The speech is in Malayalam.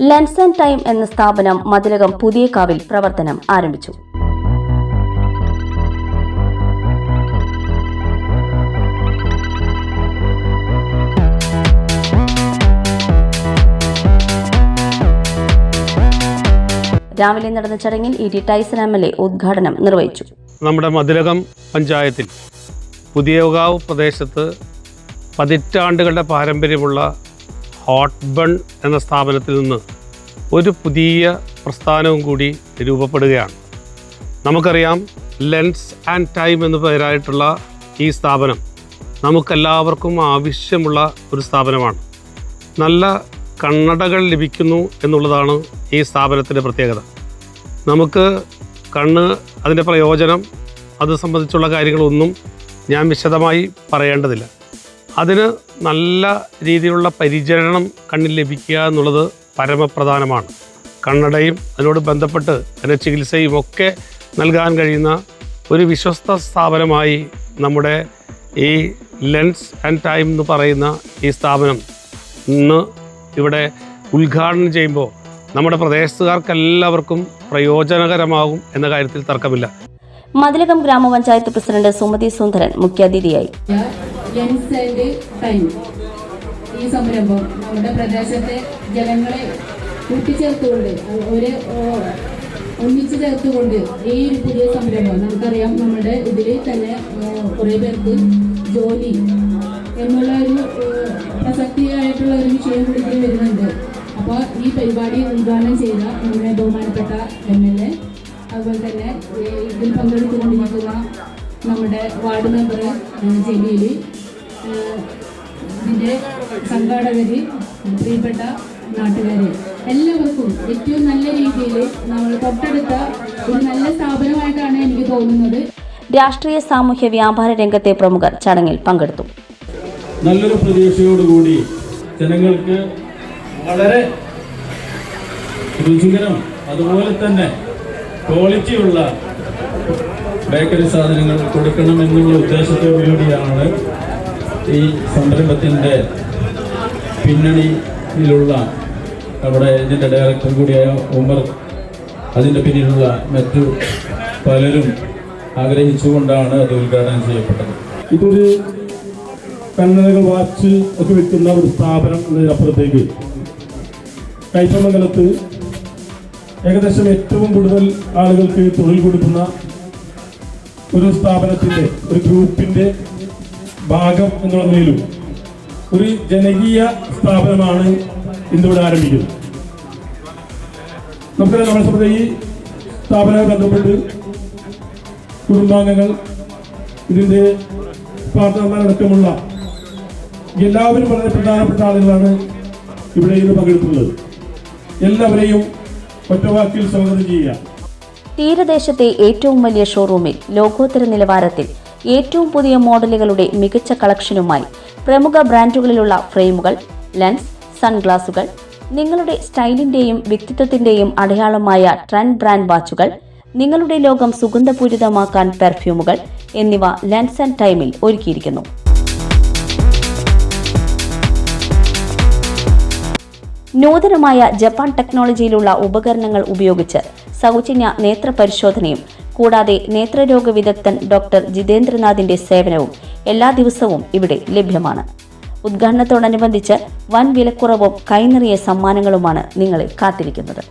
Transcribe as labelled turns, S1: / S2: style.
S1: ലെൻസ് ആൻഡ് ടൈം എന്ന സ്ഥാപനം മതിലകം പുതിയകാവിൽ പ്രവർത്തനം ആരംഭിച്ചു. രാവിലെ നടന്ന ചടങ്ങിൽ ഇ.ടി. ടൈസൺ MLA ഉദ്ഘാടനം നിർവഹിച്ചു.
S2: നമ്മുടെ മതിലകം പഞ്ചായത്തിൽ പുതിയകാവ് പ്രദേശത്ത് പതിറ്റാണ്ടുകളുടെ പാരമ്പര്യമുള്ള ഹോട്ട് ബൺ എന്ന സ്ഥാപനത്തിൽ നിന്ന് ഒരു പുതിയ പ്രസ്ഥാനവും കൂടി രൂപപ്പെടുകയാണ്. നമുക്കറിയാം, ലെൻസ് ആൻഡ് ടൈം എന്ന പേരായിട്ടുള്ള ഈ സ്ഥാപനം നമുക്കെല്ലാവർക്കും ആവശ്യമുള്ള ഒരു സ്ഥാപനമാണ്. നല്ല കണ്ണടകൾ ലഭിക്കുന്നു എന്നുള്ളതാണ് ഈ സ്ഥാപനത്തിൻ്റെ പ്രത്യേകത. നമുക്ക് അതിൻ്റെ പ്രയോജനം, അത് സംബന്ധിച്ചുള്ള കാര്യങ്ങളൊന്നും ഞാൻ വിശദമായി പറയേണ്ടതില്ല. അതിന് നല്ല രീതിയിലുള്ള പരിചരണം കണ്ണിൽ ലഭിക്കുക എന്നുള്ളത് പരമപ്രധാനമാണ്. കണ്ണടയും അതിനോട് ബന്ധപ്പെട്ട് അതിൻ്റെ ചികിത്സയും ഒക്കെ നൽകാൻ കഴിയുന്ന ഒരു വിശ്വസ്ത സ്ഥാപനമായി നമ്മുടെ ഈ ലെൻസ് ആൻഡ് ടൈം എന്ന് പറയുന്ന ഈ സ്ഥാപനം ഇന്ന് ഇവിടെ ഉദ്ഘാടനം ചെയ്യുമ്പോൾ നമ്മുടെ പ്രദേശത്തുകാർക്കെല്ലാവർക്കും പ്രയോജനകരമാകും എന്ന കാര്യത്തിൽ തർക്കമില്ല.
S1: മതിലകം ഗ്രാമപഞ്ചായത്ത് പ്രസിഡന്റ് സുമതി സുന്ദരൻ മുഖ്യാതിഥിയായി.
S3: ലെൻസ് ആൻഡ് ടൈം ഈ സംരംഭം നമ്മുടെ പ്രദേശത്തെ ജനങ്ങളെ കൂട്ടിച്ചേർത്തുകൊണ്ട് ഒന്നിച്ചു ചേർത്തുകൊണ്ട് ഈ ഒരു പുതിയ സംരംഭം, നമുക്കറിയാം നമ്മുടെ ഇതിൽ തന്നെ കുറേ പേർക്ക് ജോലി എന്നുള്ള ഒരു പ്രസക്തിയായിട്ടുള്ള ഒരു വിഷയം കൂടി ഇതിൽ വരുന്നുണ്ട്. അപ്പോൾ ഈ പരിപാടി ഉദ്ഘാടനം ചെയ്ത നമ്മുടെ ബഹുമാനപ്പെട്ട MLA, അതുപോലെ തന്നെ ഇതിൽ പങ്കെടുത്തുകൊണ്ടിരിക്കുന്ന നമ്മുടെ വാർഡ് മെമ്പർ ജലീൽ, ഇതിൻ്റെ സംഘാടകർ, പ്രിയപ്പെട്ട നാട്ടുകാർ, എല്ലാവർക്കും ഏറ്റവും നല്ല രീതിയിൽ നമ്മൾ തൊട്ടടുത്ത ഒരു നല്ല സ്ഥാപനമായിട്ടാണ് എനിക്ക് തോന്നുന്നത്.
S1: രാഷ്ട്രീയ സാമൂഹ്യ വ്യാപാര രംഗത്തെ പ്രമുഖർ ചടങ്ങിൽ പങ്കെടുത്തു.
S4: നല്ലൊരു പ്രതീക്ഷയോടുകൂടി ജനങ്ങൾക്ക് വളരെ രുചികരം, അതുപോലെ തന്നെ ക്വാളിറ്റിയുള്ള ബേക്കറി സാധനങ്ങൾ കൊടുക്കണമെന്നുള്ള ഉദ്ദേശത്തോടുകൂടിയാണ് ഈ സംരംഭത്തിൻ്റെ പിന്നണിയിലുള്ള അവിടെ ഇതിൻ്റെ ഡയറക്ടർ കൂടിയായ ഉമർ, അതിൻ്റെ പിന്നിലുള്ള മറ്റു പലരും ആഗ്രഹിച്ചുകൊണ്ടാണ് അത് ഉദ്ഘാടനം ചെയ്യപ്പെട്ടത്.
S5: ഇതൊരു കണ്ണടകൾ, വാച്ച് ഒക്കെ വിൽക്കുന്ന ഒരു സ്ഥാപനം എന്നതിനപ്പുറത്തേക്ക് കൈപ്പമംഗലത്ത് ഏകദേശം ഏറ്റവും കൂടുതൽ ആളുകൾക്ക് തൊഴിൽ കൊടുക്കുന്ന ഒരു സ്ഥാപനത്തിൻ്റെ, ഒരു ഗ്രൂപ്പിൻ്റെ ഭാഗം എന്നുള്ള നിലയിലും ഒരു ജനകീയ സ്ഥാപനമാണ് ഇന്നിവിടെ ആരംഭിക്കുന്നത്. നമുക്കറിയാം, നമ്മളെ സംബന്ധിച്ച് ഈ സ്ഥാപനവുമായി ബന്ധപ്പെട്ട് കുടുംബാംഗങ്ങൾ, ഇതിൻ്റെ പാർട്ട്ണർമാരടക്കമുള്ള എല്ലാവരും വളരെ പ്രധാനപ്പെട്ട ആളുകളാണ് ഇവിടെ ഇന്ന് പങ്കെടുത്തുള്ളത്. എല്ലാവരെയും ഒറ്റവാക്കിൽ സ്വാഗതം ചെയ്യുക.
S1: തീരദേശത്തെ ഏറ്റവും വലിയ ഷോറൂമിൽ ലോകോത്തര നിലവാരത്തിൽ ഏറ്റവും പുതിയ മോഡലുകളുടെ മികച്ച കളക്ഷനുമായി പ്രമുഖ ബ്രാൻഡുകളിലുള്ള ഫ്രെയിമുകൾ, ലെൻസ്, സൺഗ്ലാസുകൾ, നിങ്ങളുടെ സ്റ്റൈലിന്റെയും വ്യക്തിത്വത്തിന്റെയും അടയാളമായ ട്രെൻഡ് ബ്രാൻഡ് വാച്ചുകൾ, നിങ്ങളുടെ ലോകം സുഗന്ധപൂരിതമാക്കാൻ പെർഫ്യൂമുകൾ എന്നിവ ലെൻസ് ആൻഡ് ടൈമിൽ ഒരുക്കിയിരിക്കുന്നു. നൂതനമായ ജപ്പാൻ ടെക്നോളജിയിലുള്ള ഉപകരണങ്ങൾ ഉപയോഗിച്ച് സൗജന്യ നേത്ര പരിശോധനയും കൂടാതെ നേത്രരോഗ വിദഗ്ധൻ ഡോക്ടർ ജിതേന്ദ്രനാഥിന്റെ സേവനവും എല്ലാ ദിവസവും ഇവിടെ ലഭ്യമാണ്. ഉദ്ഘാടനത്തോടനുബന്ധിച്ച് വൻ വിലക്കുറവും കൈനിറിയ സമ്മാനങ്ങളുമാണ് നിങ്ങളെ കാത്തിരിക്കുന്നത്.